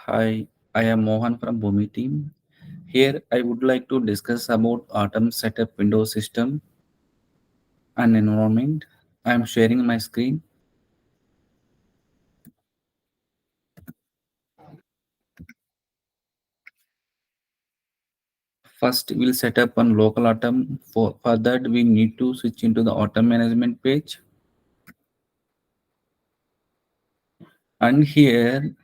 Hi, I am Mohan from Bhumi team. Here I would like to discuss about Atom setup Windows system and environment. I am sharing my screen. First, we'll set up one local Atom. For that, we need to switch into the Atom management page. And here,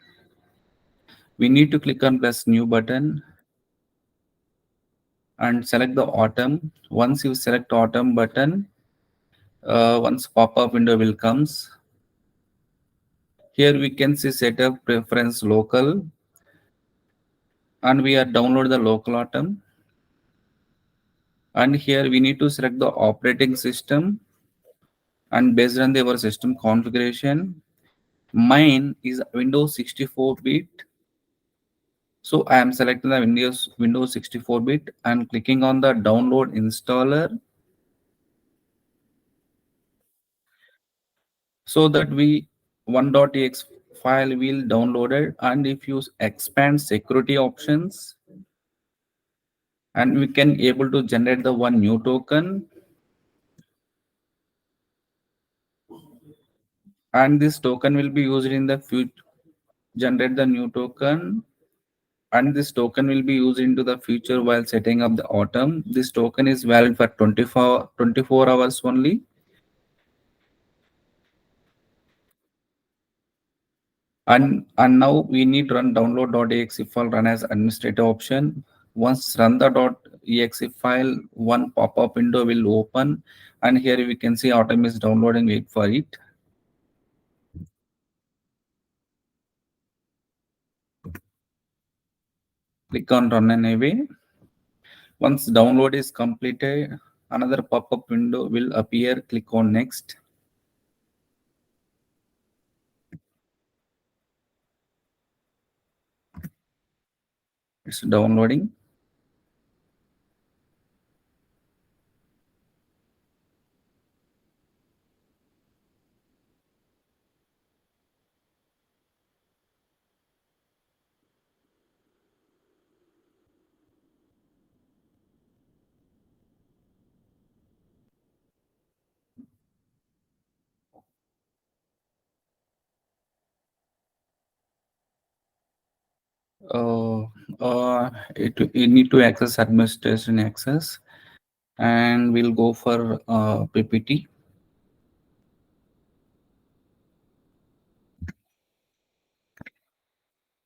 we need to click on plus new button and select the Atom. Once you select Atom button, once pop-up window will comes. Here we can see setup preference local and we are download the local Atom. And here we need to select the operating system and based on our system configuration. Mine is Windows 64-bit. So I am selecting the Windows 64-bit and clicking on the download installer so that we 1.exe file will downloaded. And if you expand security options and we can able to generate the one new token, and this token will be used in the future. Generate the new token and this token will be used into the future while setting up the Atom. This token is valid for 24 hours only. And now we need run download.exe file run as administrative option. Once run the .exe file, one pop-up window will open and here we can see Atom is downloading. Wait for it. Click on run anyway. Once download is completed, another pop-up window will appear. Click on next. It's downloading. uh, it need to access administration access and we'll go for ppt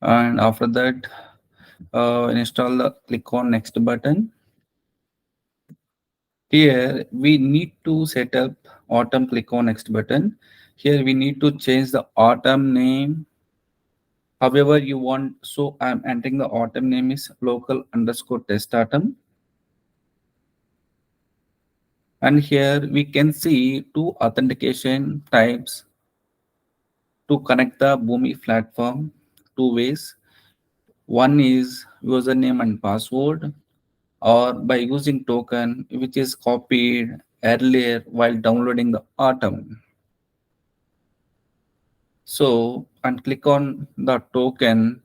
and after that install the click on next button. Here we need to set up Atom. Click on next button. Here we need to change the Atom name however you want. So I'm entering the Atom name is local underscore test Atom. And here we can see two authentication types to connect the Boomi platform. Two ways. One is username and password, or by using token which is copied earlier while downloading the Atom. So, and click on the token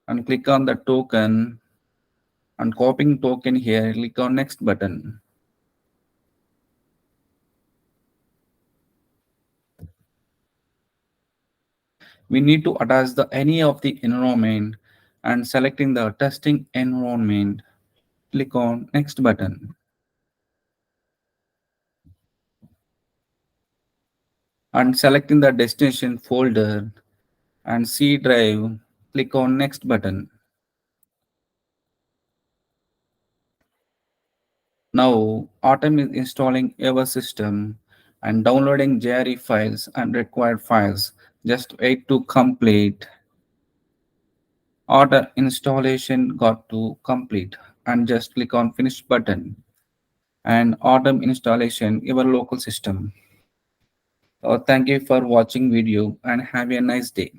and click on the token and copying token here. Click on next button. We need to attach the any of the environment and selecting the testing environment. Click on next button and selecting the destination folder and C drive. Click on next button. Now Atom is installing our system and downloading JRE files and required files. Just wait to complete. Auto installation got to complete and just click on finish button and Atom installation your local system. Thank you for watching video and have a nice day.